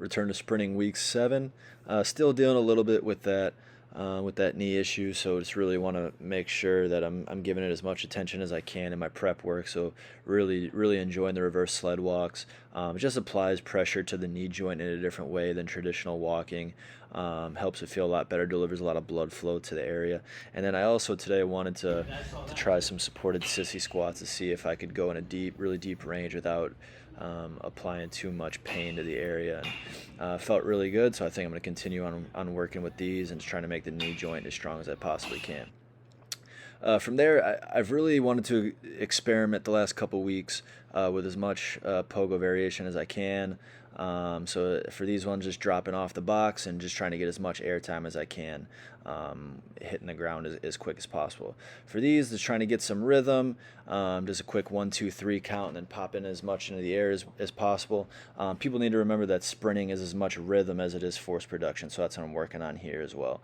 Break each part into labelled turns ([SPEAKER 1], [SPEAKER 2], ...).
[SPEAKER 1] Return to sprinting week 7. Still dealing a little bit with that knee issue, so just really want to make sure that I'm giving it as much attention as I can in my prep work. So really enjoying the reverse sled walks. It just applies pressure to the knee joint in a different way than traditional walking. Helps it feel a lot better, delivers a lot of blood flow to the area. And then I also today wanted to try some supported sissy squats to see if I could go in a really deep range without applying too much pain to the area. And felt really good, so I think I'm going to continue on working with these and just trying to make the knee joint as strong as I possibly can. From there, I've really wanted to experiment the last couple weeks with as much pogo variation as I can. So for these ones, just dropping off the box and just trying to get as much air time as I can, hitting the ground as quick as possible. For these, just trying to get some rhythm, just a quick 1, 2, 3 count, and then pop in as much into the air as possible. People need to remember that sprinting is as much rhythm as it is force production, so that's what I'm working on here as well.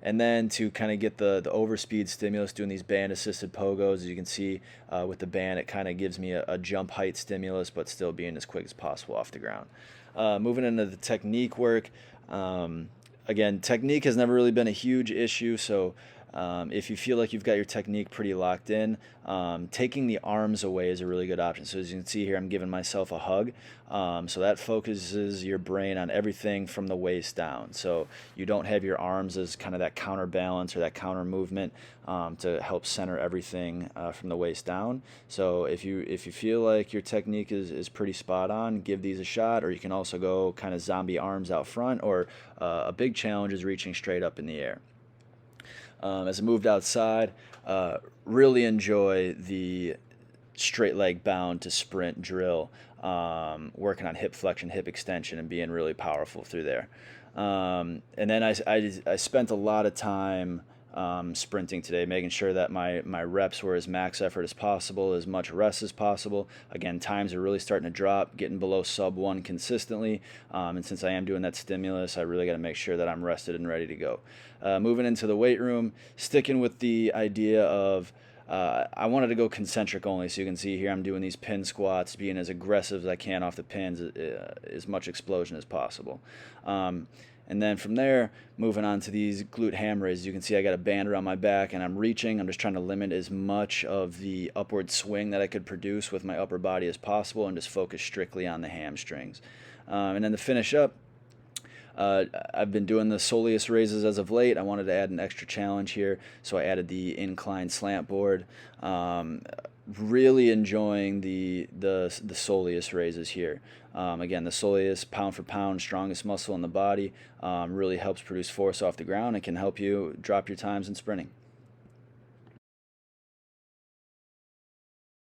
[SPEAKER 1] And then to kind of get the overspeed stimulus, doing these band-assisted pogos, as you can see with the band, it kind of gives me a jump height stimulus, but still being as quick as possible off the ground. Moving into the technique work, again, technique has never really been a huge issue, so if you feel like you've got your technique pretty locked in, taking the arms away is a really good option. So as you can see here, I'm giving myself a hug. So that focuses your brain on everything from the waist down. So you don't have your arms as kind of that counterbalance or that counter movement to help center everything from the waist down. So if you feel like your technique is pretty spot on, give these a shot. Or you can also go kind of zombie arms out front, or a big challenge is reaching straight up in the air. As I moved outside, really enjoy the straight leg bound to sprint drill, working on hip flexion, hip extension, and being really powerful through there. And then I spent a lot of time sprinting today, making sure that my reps were as max effort as possible, as much rest as possible. Again, times are really starting to drop, getting below sub 1 consistently. And since I am doing that stimulus, I really got to make sure that I'm rested and ready to go. Moving into the weight room, sticking with the idea of I wanted to go concentric only, so you can see here I'm doing these pin squats, being as aggressive as I can off the pins, as much explosion as possible. And then from there, moving on to these glute ham raises, you can see I got a band around my back and I'm reaching. I'm just trying to limit as much of the upward swing that I could produce with my upper body as possible and just focus strictly on the hamstrings. And then to finish up, I've been doing the soleus raises as of late. I wanted to add an extra challenge here, so I added the incline slant board. Really enjoying the soleus raises here. Again, the soleus, pound for pound, strongest muscle in the body, really helps produce force off the ground and can help you drop your times in sprinting.